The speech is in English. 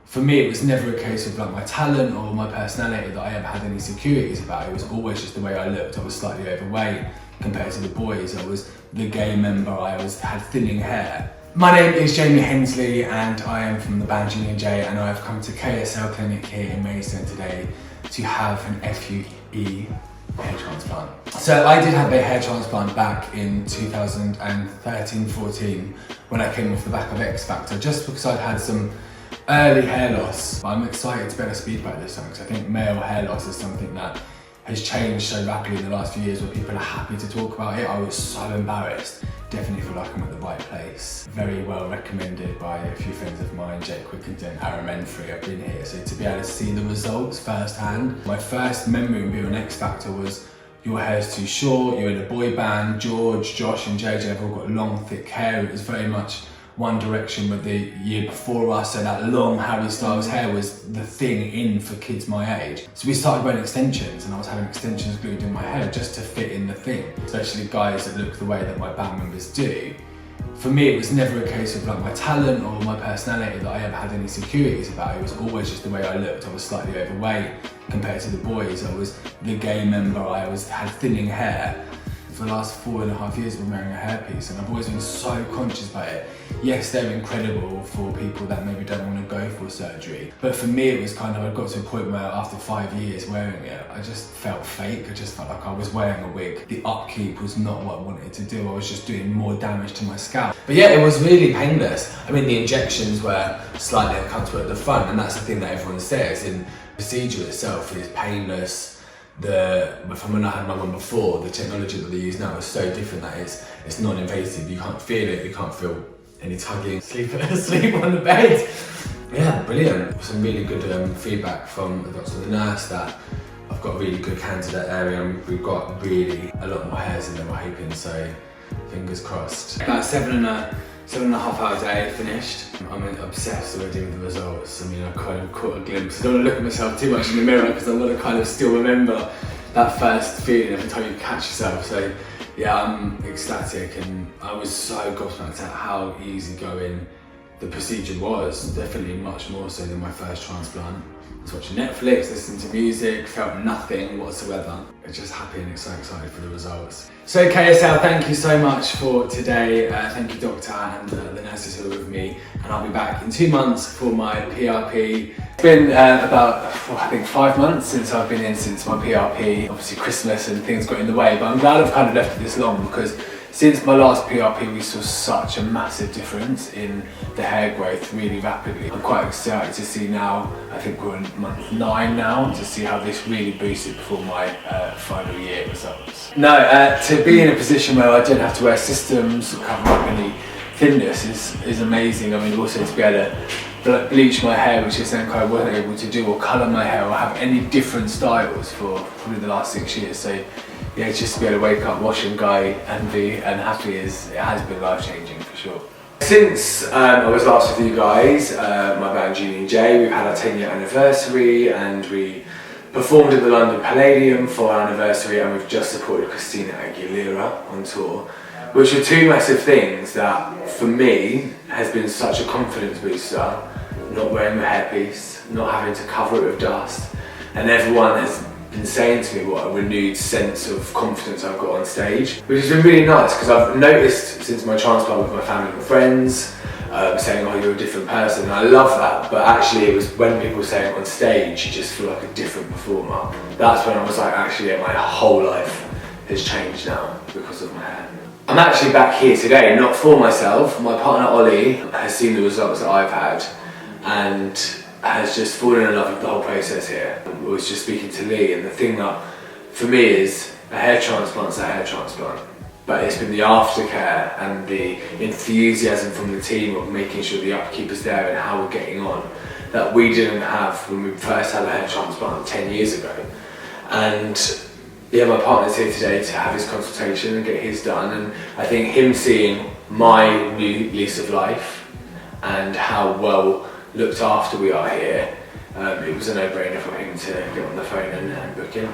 For me, it was never a case of like my talent or my personality that I ever had any insecurities about. It was always just the way I looked. I was slightly overweight compared to the boys. I was the gay member. I had thinning hair. My name is Jaymi Hensley and I am from the band Jaymi and Jay, and I have come to KSL Clinic here in Maidstone today to have an FUE hair transplant. So I did have a hair transplant back in 2013-14 when I came off the back of X Factor, just because I'd had some early hair loss. I'm excited to be able to speak about this one because I think male hair loss is something that has changed so rapidly in the last few years where people are happy to talk about it. I was so embarrassed. Definitely feel like I'm at the right place. Very well recommended by a few friends of mine, Jake Quickington, Aaron Menfrey. I've been here, so to be able to see the results firsthand. My first memory of being on X Factor was your hair's too short, you're in a boy band, George, Josh and JJ have all got long thick hair. It was very much One Direction with the year before us, so that long Harry Styles hair was the thing in for kids my age. So we started wearing extensions and I was having extensions glued in my hair just to fit in the thing, especially guys that look the way that my band members do. For me, it was never a case of like my talent or my personality that I ever had any insecurities about. It was always just the way I looked. I was slightly overweight compared to the boys. I was the gay member. I had thinning hair. For the last 4.5 years I've been wearing a hairpiece and I've always been so conscious about it. Yes, they're incredible for people that maybe don't want to go for surgery, but for me it was kind of, I got to a point where after 5 years wearing it, I just felt fake. I just felt like I was wearing a wig. The upkeep was not what I wanted to do. I was just doing more damage to my scalp. But yeah, it was really painless. I mean, the injections were slightly uncomfortable at the front, and that's the thing that everyone says. In the procedure itself is painless. From when I had my one before, the technology that they use now is so different that it's non-invasive. You can't feel it, you can't feel any tugging. Sleep on the bed. Yeah, brilliant. Some really good feedback from the doctor and the nurse that I've got a really good candidate area and we've got really a lot more hairs in than we're hoping, so fingers crossed. About 7.5 hour day finished. I'm obsessed already with the results. I mean, I kind of caught a glimpse. I don't want to look at myself too much in the mirror because I want to kind of still remember that first feeling every time you catch yourself. So yeah, I'm ecstatic and I was so gobsmacked at how easygoing the procedure was. Definitely much more so than my first transplant. I was watching Netflix, listening to music, felt nothing whatsoever. I'm just happy and so excited for the results. So KSL, thank you so much for today. Thank you doctor and the nurses who are with me. And I'll be back in 2 months for my PRP. It's been about, I think 5 months since I've been in since my PRP. Obviously Christmas and things got in the way, but I'm glad I've kind of left it this long because since my last PRP we saw such a massive difference in the hair growth really rapidly. I'm quite excited to see now, I think we're in month 9 now, to see how this really boosted before my final year results. No, to be in a position where I don't have to wear systems or cover up any thinness is amazing. I mean, also to be able to bleach my hair, which is something I wasn't able to do, or colour my hair, or have any different styles for probably the last 6 years. So yeah, just to be able to wake up, wash and go and be happy it has been life-changing for sure. Since I was last with you guys, my band Jaymi and Jay, we've had our 10-year anniversary and we performed at the London Palladium for our anniversary, and we've just supported Christina Aguilera on tour, which are 2 massive things that for me has been such a confidence booster. Not wearing the hairpiece, not having to cover it with dust, and everyone has been saying to me what a renewed sense of confidence I've got on stage, which has been really nice because I've noticed since my transplant with my family and friends saying, oh, you're a different person, and I love that, but actually it was when people say it on stage, you just feel like a different performer. That's when I was like, actually my whole life has changed now because of my hair. I'm actually back here today, not for myself. My partner Ollie has seen the results that I've had and has just fallen in love with the whole process here. I was just speaking to Lee, and the thing that for me is a hair transplant's a hair transplant, but it's been the aftercare and the enthusiasm from the team of making sure the upkeep is there and how we're getting on that we didn't have when we first had a hair transplant 10 years ago. And yeah, my partner's here today to have his consultation and get his done, and I think him seeing my new lease of life and how well looked after we are here, it was a no-brainer for him to get on the phone and book in.